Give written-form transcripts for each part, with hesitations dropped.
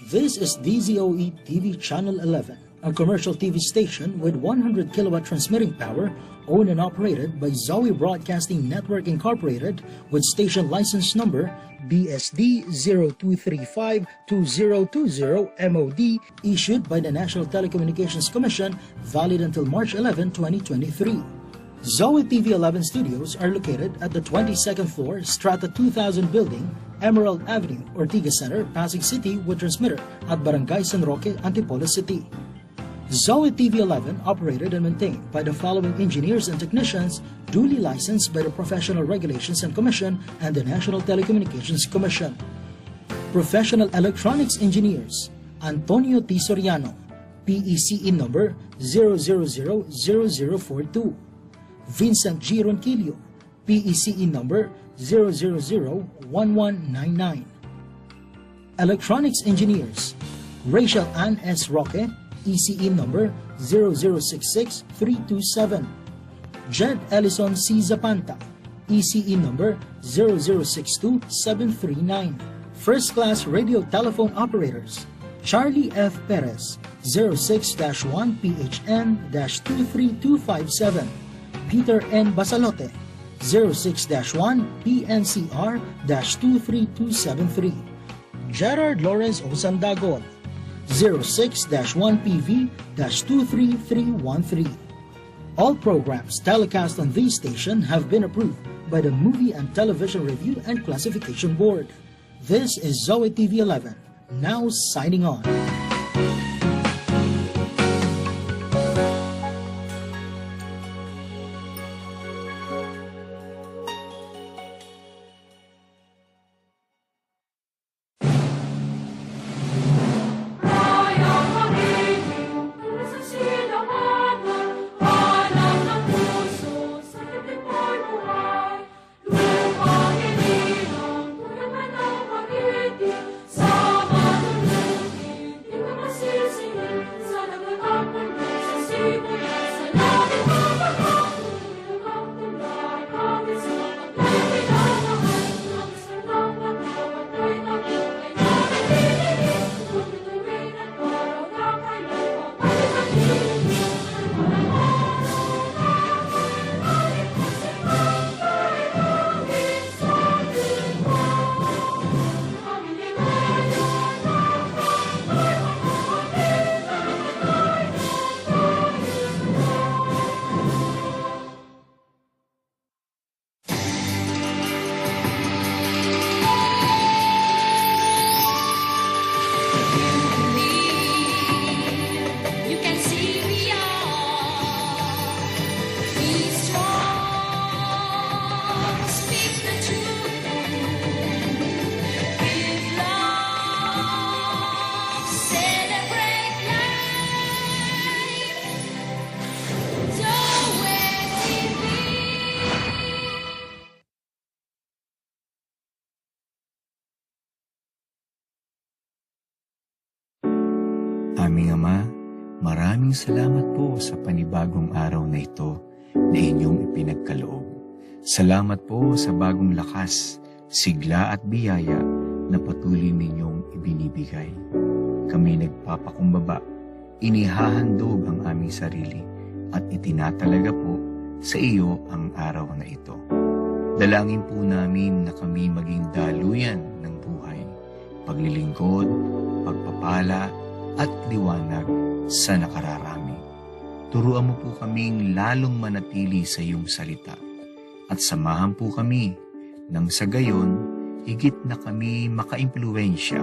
This is DZOE TV Channel 11, a commercial TV station with 100 kilowatt transmitting power, owned and operated by Zoe Broadcasting Network Incorporated, with station license number BSD 02352020 MOD, issued by the National Telecommunications Commission, valid until March 11, 2023. Zoe TV 11 studios are located at the 22nd floor, Strata 2000 building, Emerald Avenue, Ortigas Center, Pasig City, with transmitter at Barangay San Roque, Antipolo City. Zoe TV 11 operated and maintained by the following engineers and technicians, duly licensed by the Professional Regulations and Commission and the National Telecommunications Commission. Professional Electronics Engineers, Antonio T. Soriano, PECE number 0000042. Vincent G. Ronquillo, PECE number 0001199. Electronics Engineers, Rachel Ann S. Roque, ECE number 0066327. Jed Ellison C. Zapanta, ECE number 0062739. First Class Radio Telephone Operators, Charlie F. Perez, 06-1 PHN-23257. Peter N. Basalote, 06-1 PNCR-23273. Gerard Lawrence Osandagol, 06-1 PV-23313. All programs telecast on this station have been approved by the Movie and Television Review and Classification Board. This is Zoe TV 11, now signing on. Aming Ama, maraming salamat po sa panibagong araw na ito na inyong ipinagkaloob. Salamat po sa bagong lakas, sigla at biyaya na patuloy ninyong ibinibigay. Kami nagpapakumbaba, inihahandog ang aming sarili at itinatalaga po sa iyo ang araw na ito. Dalangin po namin na kami maging daluyan ng buhay, paglilingkod, pagpapala, at liwanag sa nakararami. Turuan mo po kaming lalong manatili sa iyong salita at samahan po kami nang sa gayon higit na kami makaimpluwensya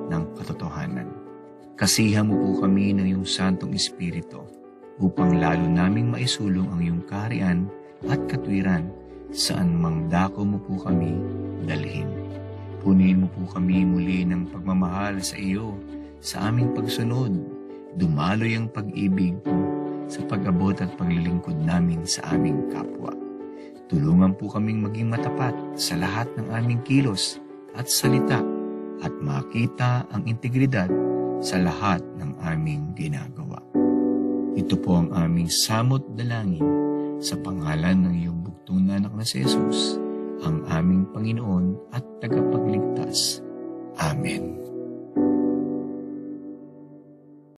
ng katotohanan. Kasihan mo po kami ng iyong Santong Espiritu upang lalo naming maisulong ang iyong kaharian at katwiran saan mang dako mo po kami dalhin. Punin mo po kami muli ng pagmamahal sa iyo sa aming pagsunod, dumaloy ang pag-ibig po sa pag-abot at paglilingkod namin sa aming kapwa. Tulungan po kaming maging matapat sa lahat ng aming kilos at salita at makita ang integridad sa lahat ng aming ginagawa. Ito po ang aming samot dalangin sa pangalan ng iyong bugtong na anak na si Jesus, ang aming Panginoon at tagapagligtas. Amen.